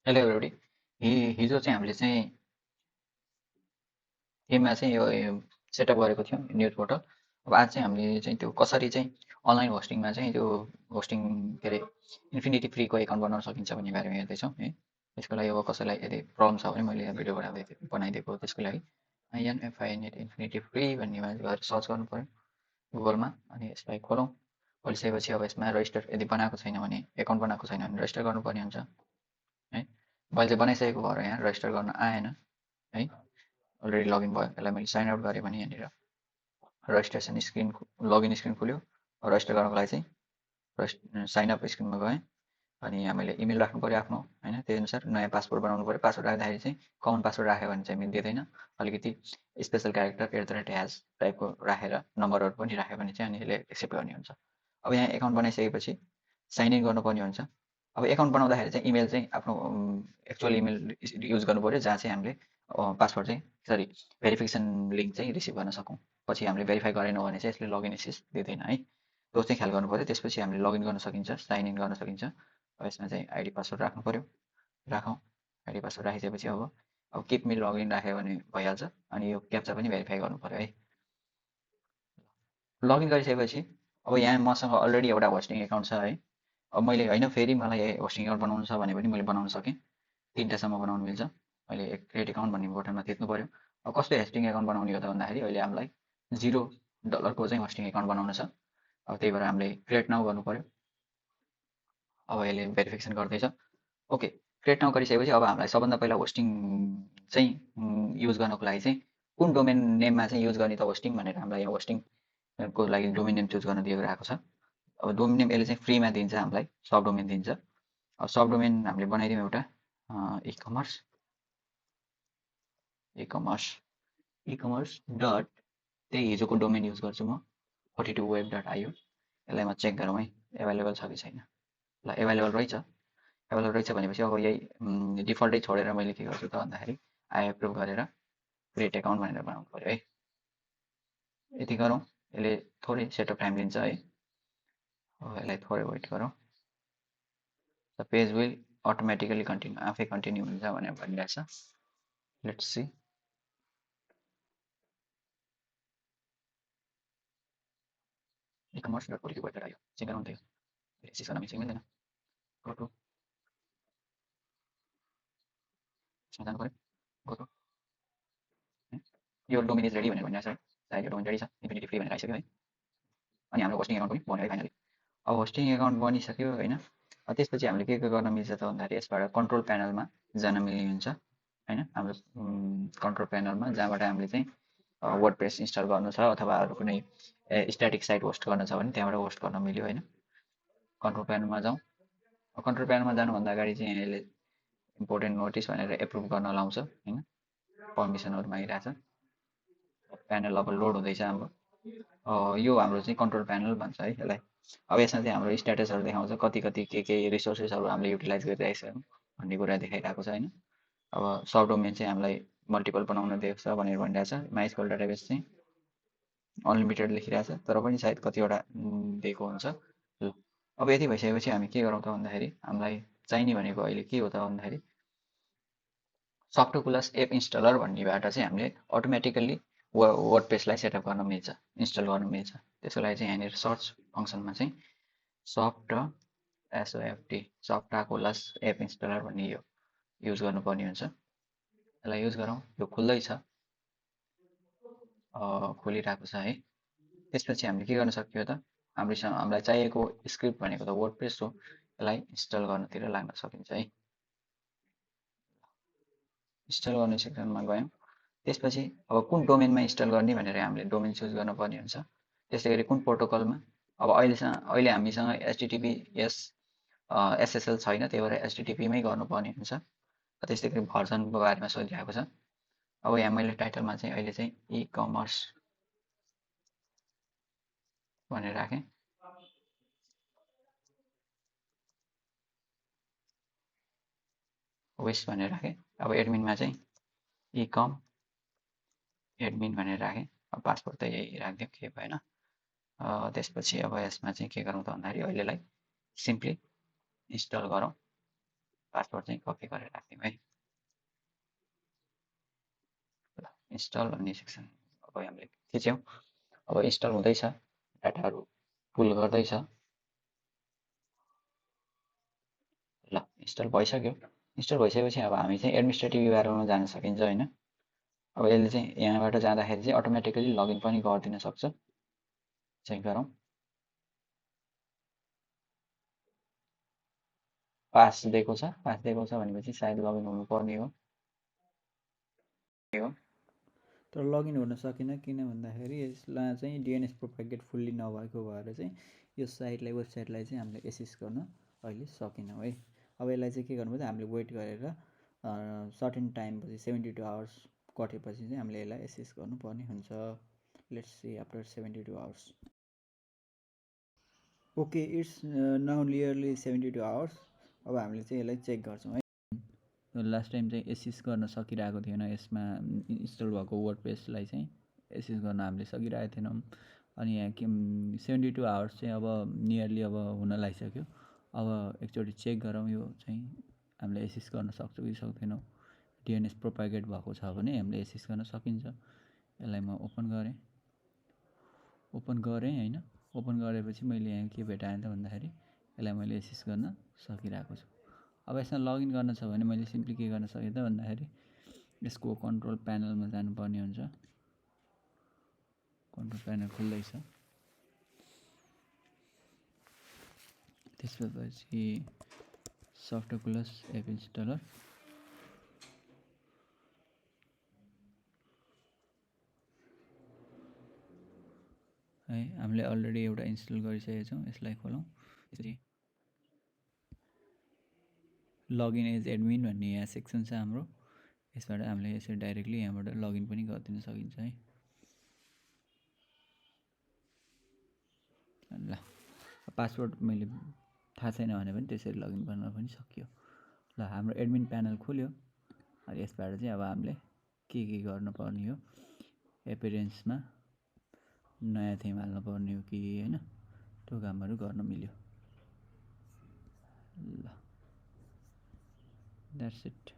Hello everybody. हिजो चाहिँ हामीले चाहिँ गेममा चाहिँ यो सेटअप गरेको थियौँ न्युज पोर्टल। अब आज चाहिँ हामीले चाहिँ त्यो कसरी चाहिँ अनलाइन होस्टिङमा चाहिँ त्यो होस्टिङ के अरे इन्फिनिटी फ्रीको एकाउन्ट बनाउन सकिन्छ भन्ने बारेमा हेर्दैछौँ है। त्यसको लागि अब कसैलाई यदि प्रब्लम छ भने मैले यहाँ भिडियो बनाइदिएको त्यसको लागि INFINET इन्फिनिटी फ्री भन्नेमा गएर सर्च गर्नु पऱ्यो गुगलमा। अनि यसलाई खोलौँ। खोलिसकेपछि अब यसमा रजिस्टर यदि बनाएको छैन भने एकाउन्ट बनाएको छैन भने रजिस्टर गर्नुपर्ने हुन्छ है। मैले चाहिँ बनाइसकेको भएर यहाँ रजिस्टर गर्न आएन है। अलरेडी लगइन भयो। यसलाई मैले साइन आउट गरेँ भने यहाँनिर रजिस्ट्रेसन स्क्रिन लगइन स्क्रिन खुल्यो। रजिस्टर गर्नको लागि चाहिँ साइन अप स्क्रिनमा गएँ। अनि यहाँ मैले इमेल राख्नु पऱ्यो आफ्नो होइन। त्यही अनुसार नयाँ पासवर्ड बनाउनु पऱ्यो। पासवर्ड राख्दाखेरि चाहिँ कमन पासवर्ड राख्यो भने चाहिँ दिँदैन। अलिकति स्पेसल क्यारेक्टर @ टाइपको राखेर नम्बरहरू पनि राख्यो भने चाहिँ अनि यसले एक्सेप्ट गर्ने हुन्छ। अब यहाँ एकाउन्ट बनाइसकेपछि साइन इन गर्नुपर्ने हुन्छ। अब एकाउन्ट बनाउँदाखेरि चाहिँ इमेल चाहिँ आफ्नो एक्चुअल इमेल युज गर्नु पऱ्यो जहाँ चाहिँ हामीले पासवर्ड चाहिँ सरी भेरिफिकेसन लिङ्क चाहिँ रिसिभ गर्न सकौँ। पछि हामीले भेरिफाई गरेनौँ भने चाहिँ यसले लगइन एसेस दिँदैन है। त्यो चाहिँ ख्याल गर्नु पऱ्यो। त्यसपछि हामीले लगइन गर्न सकिन्छ, साइन इन गर्न सकिन्छ। अब यसमा चाहिँ आइडी पासवर्ड राख्नु पऱ्यो। राखौँ। आइडी पासवर्ड राखिसकेपछि अब किप मी लगइन राख्यो भने भइहाल्छ। अनि यो क्याप्चा पनि भेरिफाई गर्नु पऱ्यो है। लगइन गरिसकेपछि अब यहाँ मसँग अलरेडी एउटा होस्टिङ एकाउन्ट छ है। अब मैले होइन फेरि मलाई होस्टिङ एकाउन्ट बनाउनु छ भने पनि मैले बनाउन सकेँ। 3टासम्म बनाउनु मिल्छ। अहिले क्रिएट एकाउन्ट भन्ने बटनमा थिच्नु पऱ्यो। अब कस्तो होस्टिङ एकाउन्ट बनाउने हो त भन्दाखेरि अहिले हामीलाई $0 चाहिँ होस्टिङ एकाउन्ट बनाउनु छ। अब त्यही भएर हामीले क्रिएट नाउ गर्नु पऱ्यो। अब यसले भेरिफिकेसन गर्दैछ। ओके, क्रिएट नाउ गरिसकेपछि अब हामीलाई सबभन्दा पहिला होस्टिङ चाहिँ युज गर्नको लागि चाहिँ कुन डोमेन नेममा चाहिँ युज गर्ने त होस्टिङ भनेर हामीलाई यहाँ होस्टिङको लागि डोमेन नेम चुज गर्न दिएको आएको छ। अब डोमेन नेम यसले चाहिँ फ्रीमा दिन्छ हामीलाई, सब डोमेन दिन्छ। अब सब डोमेन हामीले बनाइदिउँ एउटा e commerce e commerce e commerce dot त्यही हिजोको डोमेन युज गर्छु म 42web.io। यसलाई म चेक गरौँ है एभाइलेबल छ कि छैन। ल एभाइलेबल रहेछ भनेपछि अब यही डिफल्टै छोडेर मैले के गर्छु त भन्दाखेरि आई एप्रुभ गरेर क्रिएट एकाउन्ट भनेर बनाउनु पऱ्यो है। यति गरौँ। यसले थोरै सेटअप टाइम लिन्छ है। अब यसलाई थोरै वेट गरौँ। The page will automatically continue, आफै कन्टिन्यू हुन्छ भनेर भनिरहेछ। Let's see. इकमर्स डट आयो चेक गरौँ त यो सिस्टममा मिसिङ मिल्दैन। गो टु यसमा जानु पऱ्यो। गो टु यो डोमेन इज रेडी भनेर भनिरहेछ है। सायद यो डोमेन रेडी छ, इन्फिनिटी फ्री भनेर आइसक्यो है। अनि हाम्रो होस्टिङ एकाउन्ट पनि बन्यो है फाइनली। अब होस्टिङ एकाउन्ट बनिसक्यो होइन। त्यसपछि हामीले के गर्न मिल्छ त भन्दाखेरि यसबाट कन्ट्रोल प्यानलमा जान मिल्ने हुन्छ होइन। हाम्रो कन्ट्रोल प्यानलमा जहाँबाट हामीले चाहिँ वर्डप्रेस इन्स्टल गर्नु छ अथवा अरू कुनै स्ट्याटिक साइट होस्ट गर्न छ भने त्यहाँबाट होस्ट गर्न मिल्यो होइन। कन्ट्रोल प्यानलमा जाउँ। कन्ट्रोल प्यानलमा जानुभन्दा अगाडि चाहिँ यसले इम्पोर्टेन्ट नोटिस भनेर एप्रुभ गर्न लाउँछ होइन। पर्मिसनहरू मागिरहेछ। प्यानल अब लोड हुँदैछ हाम्रो। यो हाम्रो चाहिँ कन्ट्रोल प्यानल भन्छ है यसलाई। अब यसमा चाहिँ हाम्रो स्ट्याटसहरू देखाउँछ कति कति के रिसोर्सेसहरू हामीले युटिलाइज गरिरहेको छौँ भन्ने कुरा देखाइरहेको छ होइन। अब सब डोमेन चाहिँ हामीलाई मल्टिपल बनाउन दिएको छ भनेर भनिरहेछ। माइस्कुएल डाटाबेस चाहिँ अनलिमिटेड लेखिरहेछ तर पनि सायद कतिवटा दिएको हुन्छ। ल अब यति भइसकेपछि हामी के गरौँ त भन्दाखेरि हामीलाई चाहिने भनेको अहिले के हो त भन्दाखेरि सफ्टोकुलस एप इन्स्टलर भन्नेबाट चाहिँ हामीले अटोमेटिकल्ली वर्डप्रेसलाई सेटअप गर्न मिल्छ, इन्स्टल गर्न मिल्छ। त्यसको लागि चाहिँ यहाँनिर सर्च फङ्सनमा चाहिँ SOFT सफ्टाकुलस एप इन्स्टलर भन्ने यो युज गर्नुपर्ने हुन्छ। यसलाई युज गरौँ। यो खुल्दैछ, खोलिरहेको छ है। त्यसपछि हामीले के गर्न सक्यो त हामीलाई चाहिएको स्क्रिप्ट भनेको त वर्डप्रेस हो। यसलाई इन्स्टल गर्नतिर लाग्न सकिन्छ है। इन्स्टल गर्ने सेक्सनमा गयौँ। त्यसपछि अब कुन डोमेनमा इन्स्टल गर्ने भनेर हामीले डोमेन चुज गर्नुपर्ने हुन्छ। त्यस्तै गरी कुन प्रोटोकलमा। अब अहिले हामीसँग HTTPS SSL छैन, त्यही भएर HTTPमै गर्नुपर्ने हुन्छ। त्यस्तै गरी भर्जनको बारेमा सोधिरहेको छ। अब यहाँ मैले टाइटलमा चाहिँ अहिले चाहिँ इ कमर्स भनेर राखेँ। वेस्ट भनेर राखेँ। अब एडमिनमा चाहिँ इ कम एडमिन भनेर राखेँ। अब पासवर्ड त यही राखिदिउँ, केही भएन। त्यसपछि अब यसमा चाहिँ के गरौँ त भन्दाखेरि अहिलेलाई सिम्पली इन्स्टल गरौँ। पासवर्ड चाहिँ कपी गरेर राख्दिउँ है। ल इन्स्टल भन्ने सेक्सन अब हामीले थिच्यौँ। अब इन्स्टल हुँदैछ, डाटाहरू पुल गर्दैछ। ल इन्स्टल भइसक्यो। इन्स्टल भइसकेपछि अब हामी चाहिँ एडमिनिस्ट्रेटिभ युआरएलमा जान सकिन्छ होइन। अब यसले चाहिँ यहाँबाट जाँदाखेरि चाहिँ अटोमेटिकली लगइन पनि गरिदिन सक्छ। चेक गरौँ। पास दिएको छ, पास दिएको छ भनेपछि सायद लगइन हुनुपर्ने हो। तर लगइन हुन सकेन किन भन्दाखेरि यसलाई चाहिँ डिएनएस प्रोपागेट फुल्ली नभएको भएर चाहिँ यो साइटलाई वेबसाइटलाई चाहिँ हामीले एसेस गर्न अहिले सकेनौँ है। अब यसलाई चाहिँ के गर्नुपर्छ, हामीले वेट गरेर सर्टेन टाइमपछि 72 आवर्स कटेपछि चाहिँ हामीले यसलाई एसेस गर्नुपर्ने हुन्छ। Let's see after 72 hours. Okay, it's now nearly 72 hours. अब हामीले चाहिँ यसलाई चेक गर्छौँ है। लास्ट टाइम चाहिँ एसेस गर्न सकिरहेको थिएन, यसमा इन्स्टल भएको वर्डप्रेसलाई चाहिँ एसेस गर्न हामीले सकिरहेको थिएनौँ। अनि यहाँ के 72 आवर्स चाहिँ अब नियरली अब हुन लागिसक्यो। अब एकचोटि चेक गरौँ यो चाहिँ हामीले एसेस गर्न सक्छौँ कि सक्दैनौँ। डिएनएस प्रोपागेट भएको छ भने हामीले एसेस गर्न सकिन्छ। यसलाई म ओपन गरेँ होइन। ओपन गरेपछि मैले यहाँ के भेटाएँ त भन्दाखेरि यसलाई मैले एसेस गर्न सकिरहेको छु। अब यसमा लगइन गर्न छ भने मैले सिम्पली के गर्न सकेँ त भन्दाखेरि यसको कन्ट्रोल प्यानलमा जानुपर्ने हुन्छ। कन्ट्रोल प्यानल खुल्दैछ। त्यसपछि सफ्टवेयर प्लस एप इन्स्टलर, है हामीले अलरेडी एउटा इन्स्टल गरिसकेका छौँ। यसलाई खोलौँ। यसरी लगइन एज एडमिन भन्ने यहाँ सेक्सन छ हाम्रो। यसबाट हामीले यसरी डाइरेक्टली यहाँबाट लगइन पनि गरिदिन सकिन्छ है। ल पासवर्ड मैले थाहा छैन भने पनि त्यसरी लगइन गर्न पनि सकियो। ल हाम्रो एडमिन प्यानल खुल्यो। अनि यसबाट चाहिँ अब हामीले के गर्नुपर्ने हो, एपियरेन्समा नयाँ थिम हाल्नुपर्ने हो कि होइन, त्यो कामहरू गर्न मिल्यो। ल द्याट्स इट।